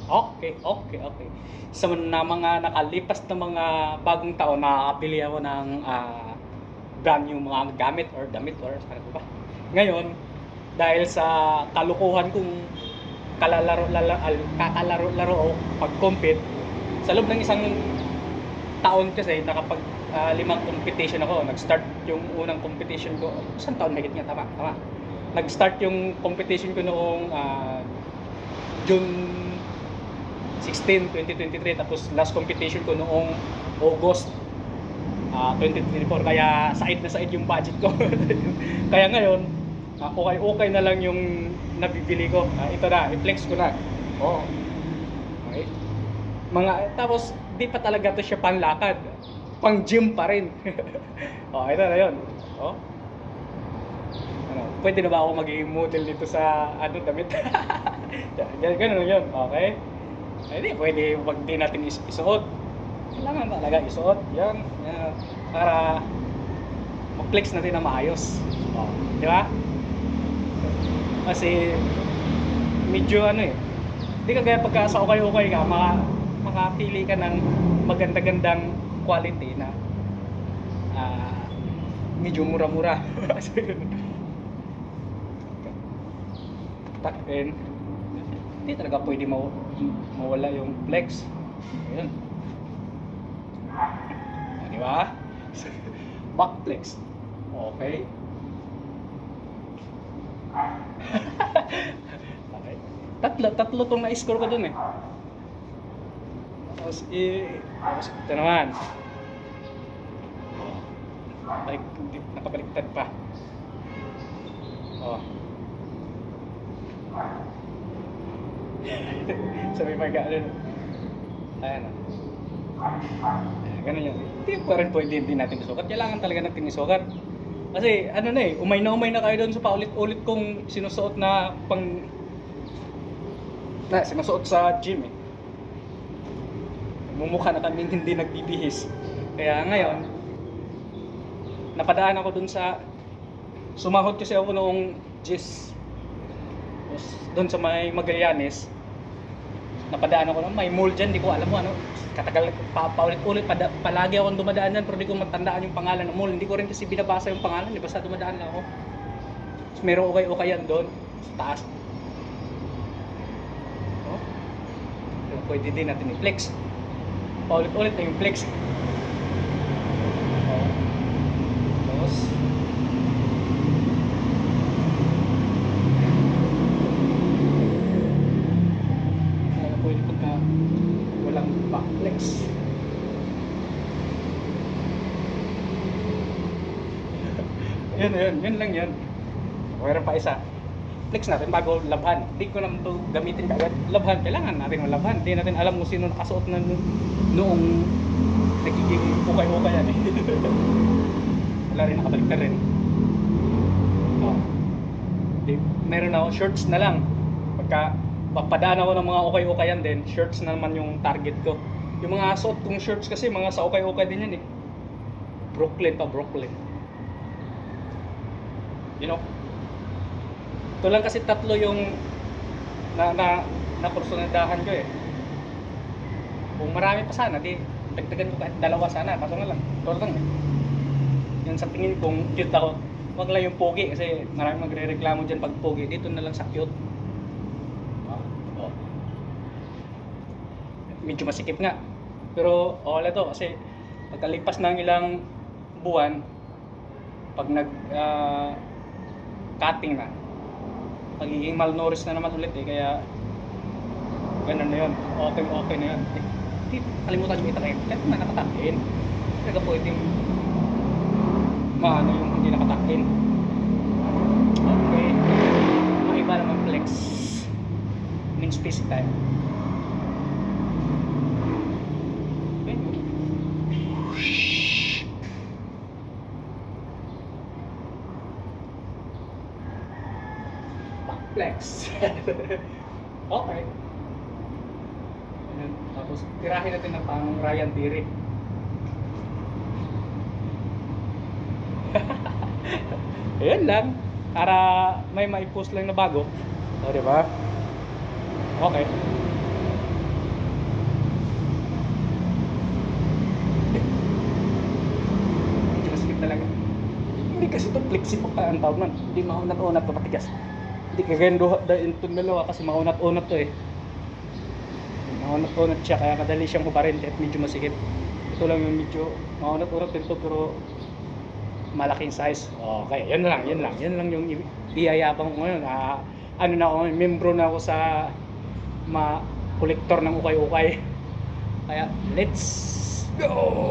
Okay. Sa na mga nakalipas na mga bagong taon, nakakabili ako ng brand new mga gamit or damit or ano ba. Ngayon, dahil sa kalukuhan kong kakalaro-laro o pag-compete, sa loob ng isang taon kasi nakapag limang competition ako. Nag-start yung unang competition ko. Isang taon higit nga, tama. Nag-start yung competition ko noong June 16, 2023, tapos last competition ko noong August 2024, kaya side na side yung budget ko. Kaya ngayon, okay na lang yung nabibili ko. Ito na, i-flex ko na. Oo. Okay. Tapos di pa talaga to siya panlakad. Pang gym pa rin. Ito na 'yon. Oh. Ano, pwede na ba ako maging model dito sa damit? Ganun lang 'yon. Okay? Hindi pwede wag din natin isuot. Kailangan talaga isuot. 'Yan. Para mag-flex natin na maayos. Di ba? Kasi medyo hindi kagaya pagka sa okay ka, makapili ka ng maganda-gandang quality na medyo mura-mura. And hindi talaga pwede mawala yung flex. Ayun. Di ba? Back flex. Okay. Okay. Tatlo tong na-score ko dun eh. Tapos ito naman. Like, nakabaliktad pa. Sabi mga ganun. Ayan o. Ganun yun. Hindi pa rin pwede din natin isukat. Kailangan talaga natin isukat. Kasi umay na kayo doon sa paulit-ulit kong sinusuot na sinusuot sa gym eh. Mumukha na kaming hindi nagbibihis. Kaya ngayon, napadaan ako dun sumahod kasi ako noong GIS. Doon sa may Magallanes, napadaan ako may mall dyan, di ko alam mo katagal paulit-ulit palagi akong dumadaan dyan, pero di ko matandaan yung pangalan ng mall. Hindi ko rin kasi binabasa yung pangalan, basta dumadaan lang ako. Tapos meron okay yan doon sa taas. Pwede din natin i-flex. Paulit-ulit na yung flex. Tapos pwede pagka walang back flex. Yun lang yan. Mayroon pa isa. Flex natin bago labhan. Hindi ko naman ito gamitin agad. Labhan, kailangan natin malabhan. Hindi natin alam kung sino nakasuot na noong nagiging ukay-ukay yan eh. Wala rin, nakabaliktad rin. Meron ako, shorts na lang. Pagka papadaan ako ng mga ukay-ukayan din, shorts na naman yung target ko. Yung mga suot kong shorts kasi mga sa ukay-ukay din yan eh. Brooklyn. You know? Ito lang kasi tatlo yung na personalidad ko eh. Kung marami pa sana, di dagdagan ko kahit dalawa sana. Kaso nga lang, ito lang eh. Yan sa tingin kong cute ako. Wag lang yung pogi kasi marami magre-reklamo dyan pag pogi. Dito na lang sa cute. Medyo masikip nga. Pero wala to kasi pagkalipas ng ilang buwan, pag cutting na, magiging malnourished na naman ulit eh, kaya ganun na yun, okay na yun. Hindi kalimutan nyo itakip kahit na nakatakin, talaga pwedeng yung hindi nakatakin. Okay, maiba naman flex means space time. Flex. Okay. Ayan. Tapos tirahin natin ng pang Ryan Theory. Ayan lang. Para may mai-post lang na bago. O, diba? Okay. Hindi kasi ito flexible pa ang tawag nun. Hindi maunat-unat to matigas. Hindi kagaya itong dalawa kasi maunat-unat to eh. Maunat-unat siya kaya madali siyang hubarin kahit medyo masikip. Ito lang yung medyo maunat-unat din to pero malaking size. Okay, yun lang yung iyayabang ko ngayon. Ano na ako, membro na ako sa kolektor ng ukay-ukay. Kaya let's go!